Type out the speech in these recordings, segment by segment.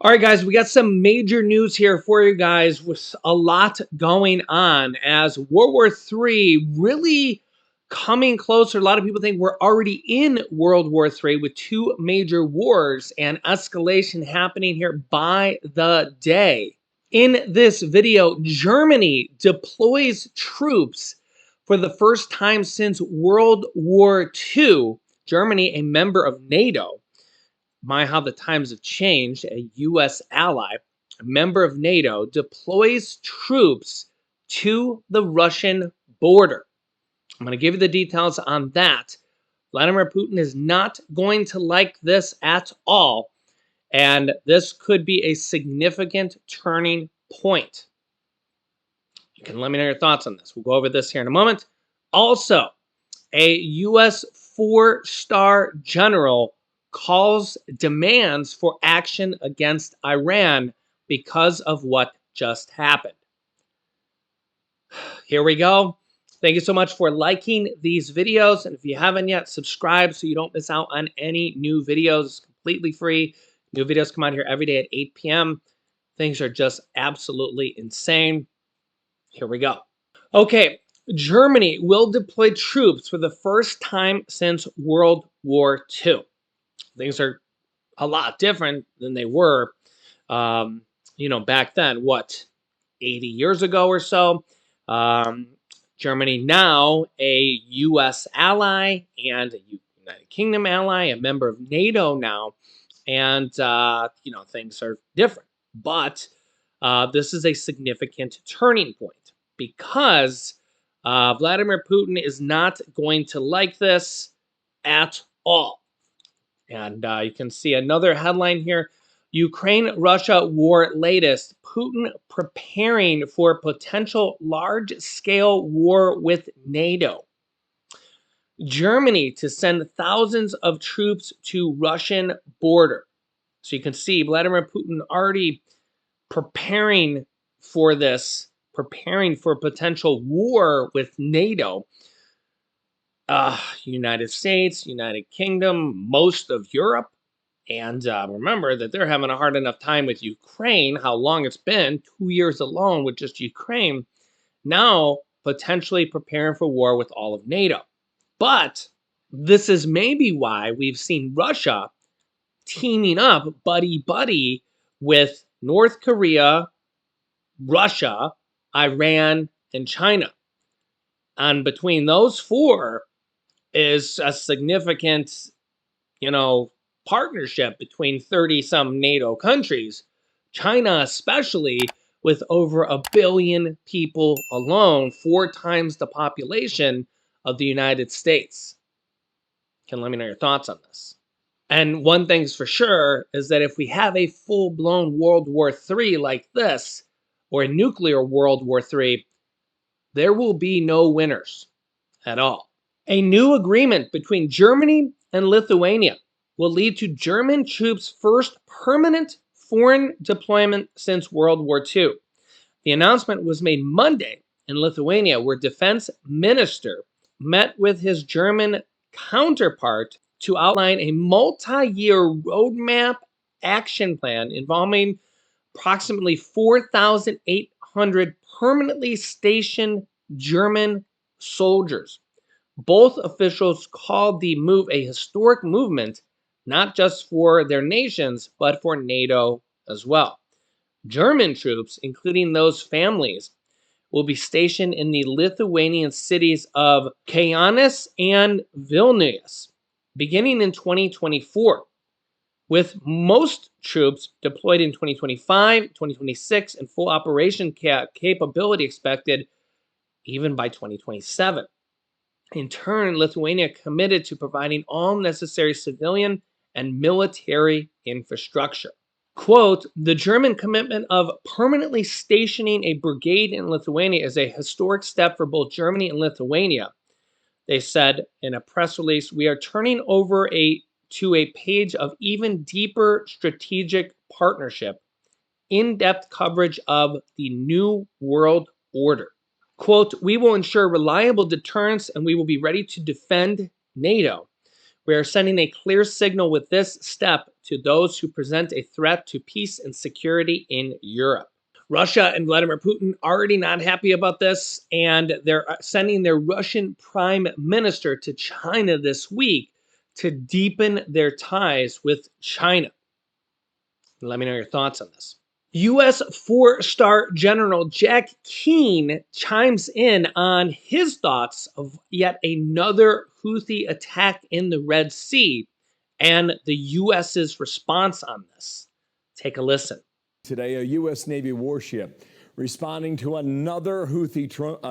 All right, guys, we got some major news here for you guys with a lot going on as World War III really coming closer. A lot of people think we're already in World War III with two major wars and escalation happening here by the day. In this video, Germany deploys troops for the first time since World War II. Germany, a member of NATO, my, how the times have changed, a U.S. ally, a member of NATO, deploys troops to the Russian border. I'm going to give you the details on that. Vladimir Putin is not going to like this at all, and this could be a significant turning point. You can let me know your thoughts on this. We'll go over this here in a moment. Also, a U.S. four-star general demands for action against Iran because of what just happened. Here we go. Thank you so much for liking these videos. And if you haven't yet, subscribe so you don't miss out on any new videos. It's completely free. New videos come out here every day at 8 p.m. Things are just absolutely insane. Here we go. Okay, Germany will deploy troops for the first time since World War II. Things are a lot different than they were, back then, 80 years ago or so. Germany now a U.S. ally and a United Kingdom ally, a member of NATO now, and things are different. But this is a significant turning point because Vladimir Putin is not going to like this at all. And you can see another headline here. Ukraine-Russia war latest. Putin preparing for potential large-scale war with NATO. Germany to send thousands of troops to Russian border. So you can see Vladimir Putin already preparing for this, preparing for potential war with NATO. United States, United Kingdom, most of Europe. And remember that they're having a hard enough time with Ukraine, how long it's been, 2 years alone with just Ukraine. Now, potentially preparing for war with all of NATO. But this is maybe why we've seen Russia teaming up buddy-buddy with North Korea, Russia, Iran, and China. And between those four is a significant, partnership between 30-some NATO countries. China especially, with over 1 billion people alone, 4 times the population of the United States. Can let me know your thoughts on this. And one thing's for sure is that if we have a full-blown World War III like this, or a nuclear World War III, there will be no winners at all. A new agreement between Germany and Lithuania will lead to German troops' first permanent foreign deployment since World War II. The announcement was made Monday in Lithuania, where Defense Minister met with his German counterpart to outline a multi-year roadmap action plan involving approximately 4,800 permanently stationed German soldiers. Both officials called the move a historic movement, not just for their nations, but for NATO as well. German troops, including those families, will be stationed in the Lithuanian cities of Kaunas and Vilnius, beginning in 2024, with most troops deployed in 2025, 2026, and full operation capability expected even by 2027. In turn, Lithuania committed to providing all necessary civilian and military infrastructure. Quote, the German commitment of permanently stationing a brigade in Lithuania is a historic step for both Germany and Lithuania. They said in a press release, we are turning over to a page of even deeper strategic partnership, in-depth coverage of the new world order. Quote, we will ensure reliable deterrence and we will be ready to defend NATO. We are sending a clear signal with this step to those who present a threat to peace and security in Europe. Russia and Vladimir Putin already not happy about this, and they're sending their Russian prime minister to China this week to deepen their ties with China. Let me know your thoughts on this. U.S. four-star General Jack Keane chimes in on his thoughts of yet another Houthi attack in the Red Sea and the U.S.'s response on this. Take a listen. Today, a U.S. Navy warship responding to another Houthi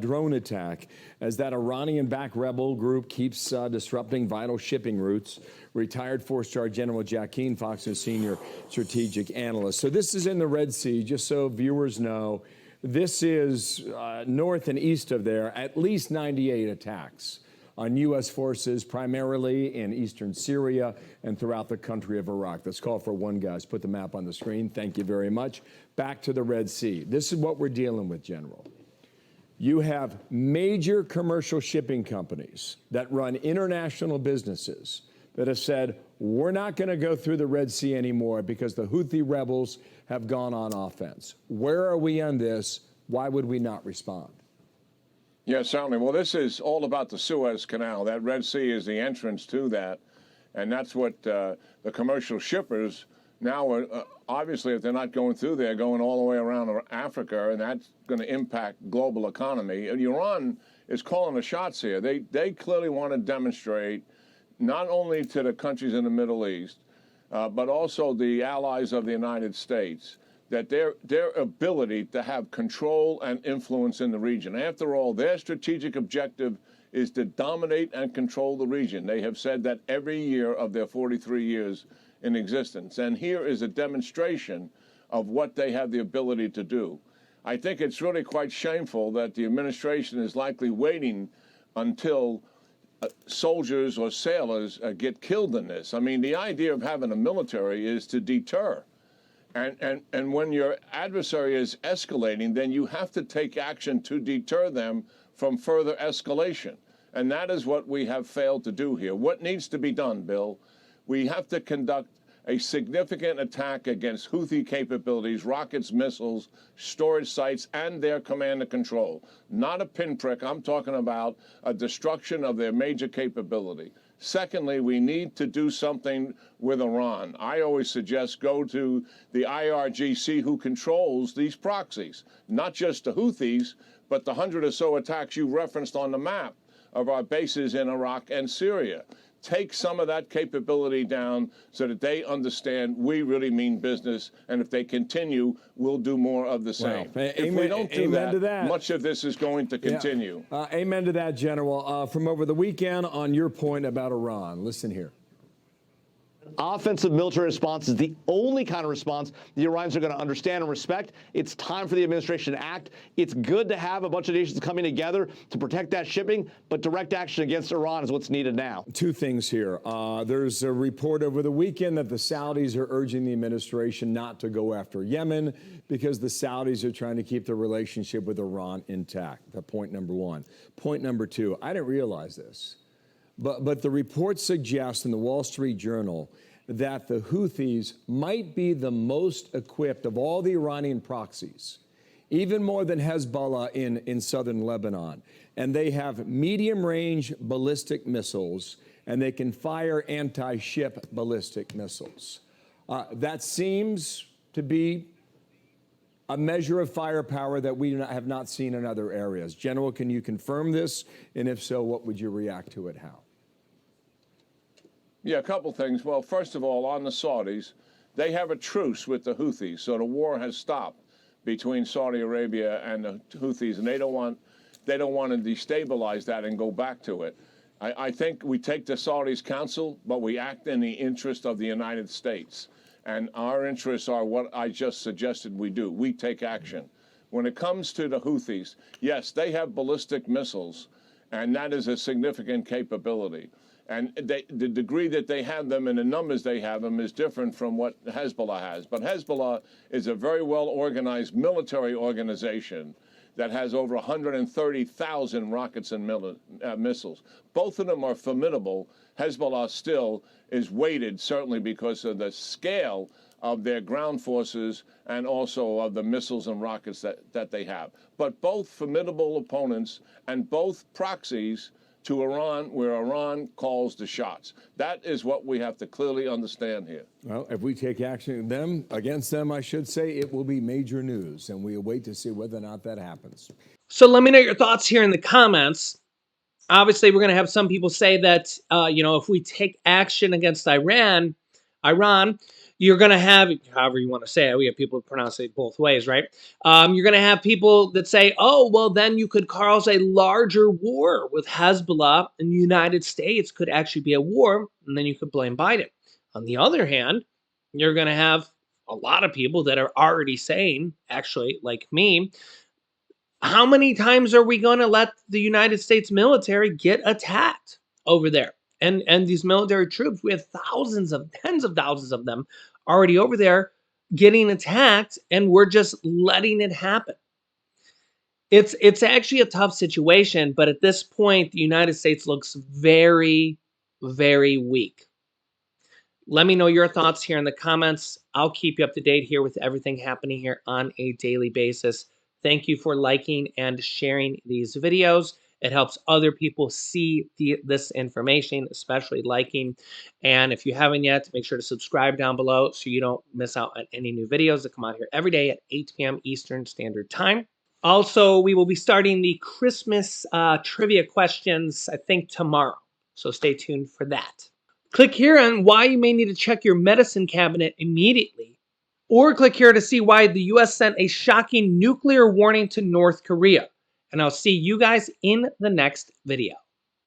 drone attack as that Iranian-backed rebel group keeps disrupting vital shipping routes. Retired four-star General Jack Keane, Fox News senior strategic analyst. So this is in the Red Sea, just so viewers know. This is north and east of there, at least 98 attacks on U.S. forces, primarily in eastern Syria and throughout the country of Iraq. Let's call for one, guys. Put the map on the screen. Thank you very much. Back to the Red Sea. This is what we're dealing with, General. You have major commercial shipping companies that run international businesses that have said, we're not going to go through the Red Sea anymore because the Houthi rebels have gone on offense. Where are we on this? Why would we not respond? Yeah, certainly. Well, this is all about the Suez Canal. That Red Sea is the entrance to that. And that's what the commercial shippers now are, obviously, if they're not going through there, going all the way around Africa, and that's going to impact global economy. And Iran is calling the shots here. They clearly want to demonstrate not only to the countries in the Middle East, but also the allies of the United States, that their ability to have control and influence in the region. After all, their strategic objective is to dominate and control the region. They have said that every year of their 43 years in existence. And here is a demonstration of what they have the ability to do. I think it's really quite shameful that the administration is likely waiting until soldiers or sailors get killed in this. I mean, the idea of having a military is to deter. And when your adversary is escalating, then you have to take action to deter them from further escalation. And that is what we have failed to do here. What needs to be done, Bill? We have to conduct a significant attack against Houthi capabilities, rockets, missiles, storage sites, and their command and control. Not a pinprick. I'm talking about a destruction of their major capability. Secondly, we need to do something with Iran. I always suggest go to the IRGC, who controls these proxies, not just the Houthis, but the 100 or so attacks you referenced on the map of our bases in Iraq and Syria. Take some of that capability down so that they understand we really mean business, and if they continue, we'll do more of the same. Well, if we don't do that, much of this is going to continue. Yeah. Amen to that, General. From over the weekend, on your point about Iran, listen here. Offensive military response is the only kind of response the Iranians are going to understand and respect. It's time for the administration to act. It's good to have a bunch of nations coming together to protect that shipping, but direct action against Iran is what's needed now. Two things here. There's a report over the weekend that the Saudis are urging the administration not to go after Yemen because the Saudis are trying to keep the relationship with Iran intact. That's point number one. Point number two, I didn't realize this. But the report suggests in the Wall Street Journal that the Houthis might be the most equipped of all the Iranian proxies, even more than Hezbollah in southern Lebanon. And they have medium-range ballistic missiles, and they can fire anti-ship ballistic missiles. That seems to be a measure of firepower that we have not seen in other areas. General, can you confirm this? And if so, what would you react to it? How? Yeah, a couple things. Well, first of all, on the Saudis, they have a truce with the Houthis, so the war has stopped between Saudi Arabia and the Houthis, and they don't want to destabilize that and go back to it. I think we take the Saudis' counsel, but we act in the interest of the United States. And our interests are what I just suggested we do. We take action. When it comes to the Houthis, yes, they have ballistic missiles, and that is a significant capability. And the degree that they have them and the numbers they have them is different from what Hezbollah has. But Hezbollah is a very well-organized military organization that has over 130,000 rockets and missiles. Both of them are formidable. Hezbollah still is weighted, certainly because of the scale of their ground forces and also of the missiles and rockets that they have. But both formidable opponents and both proxies to Iran, where Iran calls the shots. That is what we have to clearly understand here. Well, if we take action against them, I should say, it will be major news, and we await to see whether or not that happens. So let me know your thoughts here in the comments. Obviously, we're going to have some people say that, if we take action against Iran, you're going to have, however you want to say it, we have people who pronounce it both ways, right? You're going to have people that say, oh, well, then you could cause a larger war with Hezbollah, and the United States could actually be a war, and then you could blame Biden. On the other hand, you're going to have a lot of people that are already saying, actually, like me, how many times are we going to let the United States military get attacked over there? And these military troops, we have tens of thousands of them already over there getting attacked, and we're just letting it happen. It's actually a tough situation, but at this point, the United States looks very, very weak. Let me know your thoughts here in the comments. I'll keep you up to date here with everything happening here on a daily basis. Thank you for liking and sharing these videos. It helps other people see this information, especially liking. And if you haven't yet, make sure to subscribe down below so you don't miss out on any new videos that come out here every day at 8 p.m. Eastern Standard Time. Also, we will be starting the Christmas trivia questions, I think, tomorrow. So stay tuned for that. Click here on why you may need to check your medicine cabinet immediately. Or click here to see why the U.S. sent a shocking nuclear warning to North Korea. And I'll see you guys in the next video.